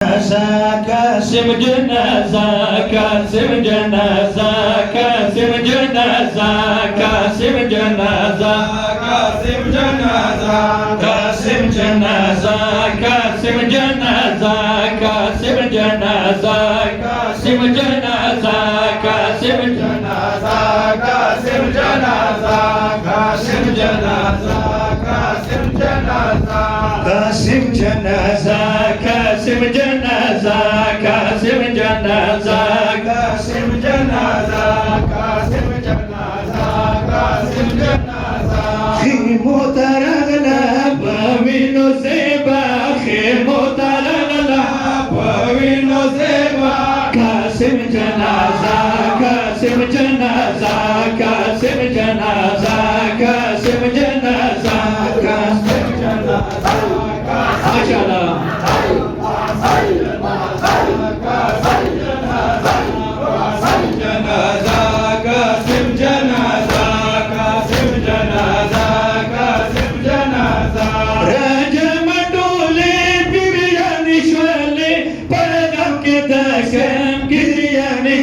كاسم جنازة كاسم جنازة كاسم جنازة كاسم جنازة كاسم جنازة كاسم جنازة كاسم جنازة كاسم جنازة كاسم جنازة كاسم جنازة كاسم جنازة كاسم جنازة كاسم جنازة كاسم جنازة كاسم جنازة كاسم جنازة كاسم جنازة كاسم جنازة كاسم جنازة خيمو ترغنا بوينو زيبا خيمو ترغنا بوينو زيبا كاسم جنازة كاسم جنازة كاسم جنازة كاسم جنازة كاسم جنازة ما شاء الله كاسم جنازة كاسم جنازة كاسم جنازة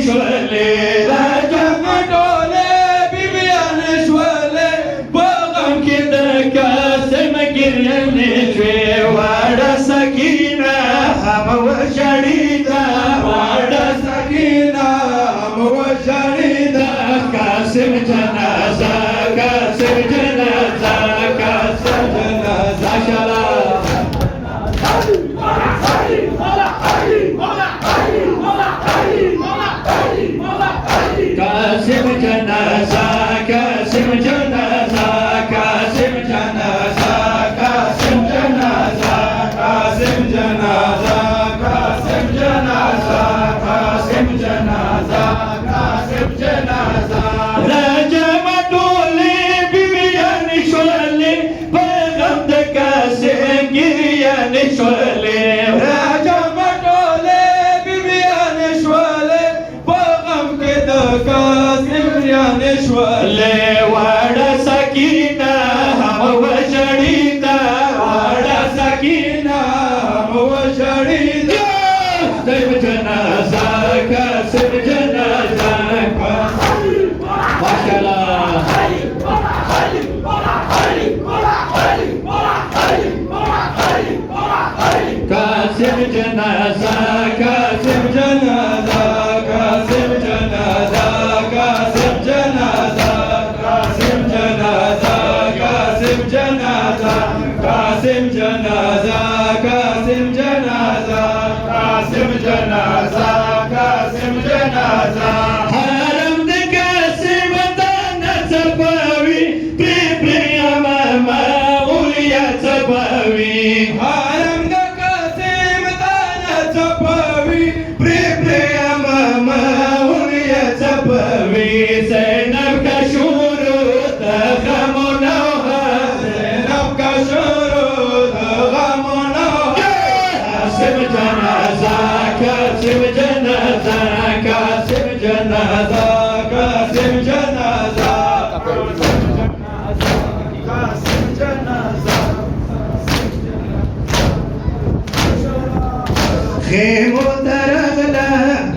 شلا كاسم جنازة كاسم جنازة كاسم جنازة كاسم جنازة كاسم جنازة كاسم جنازة كاسم جنازة كاسم جنازة رجم دولي بيان شولي بغم دكاسم جيان شولي رجم دولي بيان شولي بغم دكاسم جيان شولي وڑا سكينة هم وجڑيدا وڑا سكينة هم وجڑيدا كاسم جنازة كاسم جنازة ما شاء الله كاسم جنازة كاسم جنازة كاسم جنازة كاسم جنازة كاسم جنازة كاسم جنازة كاسم جنازة كاسم جنازة كاسم جنازة كاسم جنازة حرم د قاسم دانا صفاوي بري اماما وليا صفاوي حرم د قاسم دانا صفاوي بري اماما وليا صفاوي زينب كشورو تغمونوها زينب كشورو تغمونوها كاسم جنازة كاسم جنازة كاسم جنازة كاسم جنازة كاسم جنازة خيمو ترغلا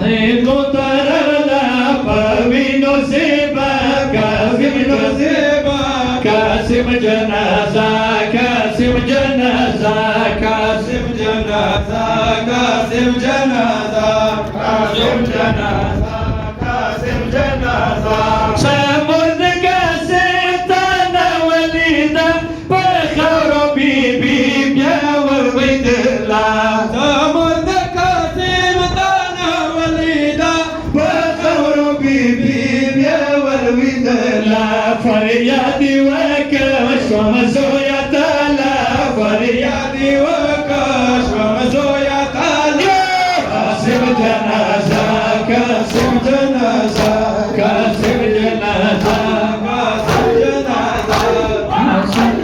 خيمو ترغلا بوينو زيبا كاسم زيبا كاسم جنازة كاسم جنازة كاسم جنازة كاسم جنازة كاسم جنازة كاسم جنازة سمرد قاسم تانا وليدا بخور بيبي بيا وبيد الله سمرد قاسم تانا وليدا بخور بيبي بيا وبيد الله فريادي وكش ومزويا تالا فريادي وكش ومزويا تالا كاسم جنازة كاسم جنازة كاسم جنازة كاسم جنازة كاسم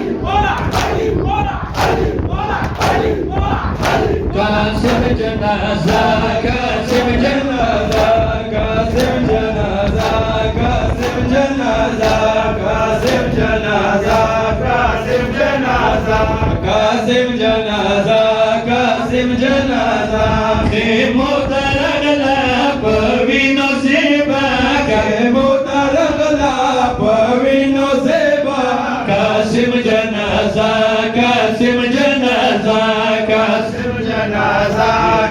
جنازة كاسم جنازة كاسم جنازة كاسم جنازة كاسم جنازة كاسم جنازة كاسم جنازة كاسم कासिम जनाजा खेमो तरगला पविनो सेबा खेमो तरगला पविनो सेबा कासिम जनाजा कासिम जनाजा कासिम जनाजा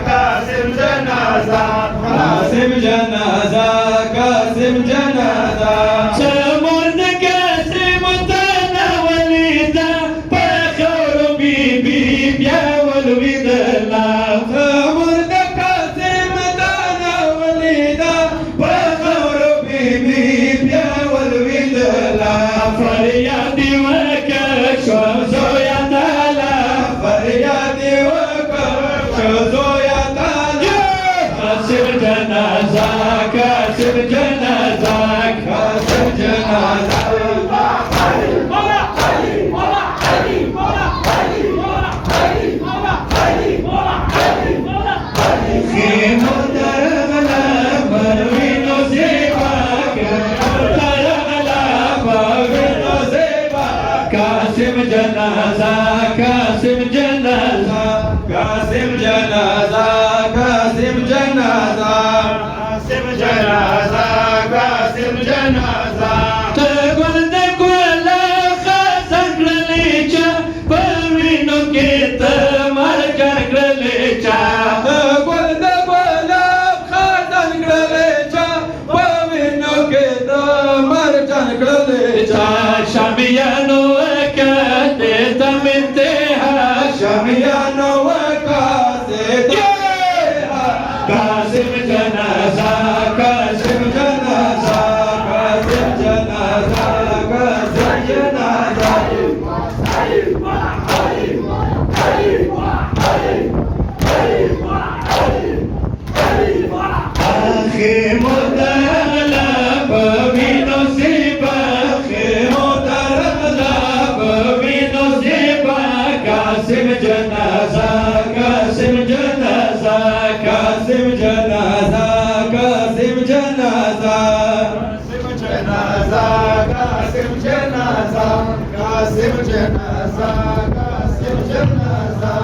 कासिम जनाजा कासिम जनाजा कासिम जनाजा समोर कासिम तनावलिदा पखर बीबी ब्यावल विदला समोर कासिम तनावलिदा पखर बीबी ब्यावल विदला फरियादी वकश जोया ताला फरियादी वकश जोया ताला कासिम जनाजा कासिम जनाजा कासिम जनाजा खेमो तरगला परवीनो सेबा तरगला परवीनो सेबा कासिम जनाजा कासिम जनाजा कासिम जनाजा कासिम जनाजा कासिम जनाजा कासिम जनाजा तगुल तगुल खसंगलेचा परवीनो केत मारकर ग्रलेचा तगुल तगुल खसंगलेचा परवीनो केत मारकर ग्रलेचा शामियानो वकाते तमितेहा शामियानो वकाते कासिम जनाजा कासिम जनाजा कासिम जनाजा कासिम जनाजा खेमो तरगला पविनो सेबा खेमो तरगला पविनो सेबा कासिम जनाजा कासिम जनाजा कासिम जनाजा कासिम जनाजा कासिम जनाजा कासिम जनाजा कासिम जनाजा कासिम जनाजा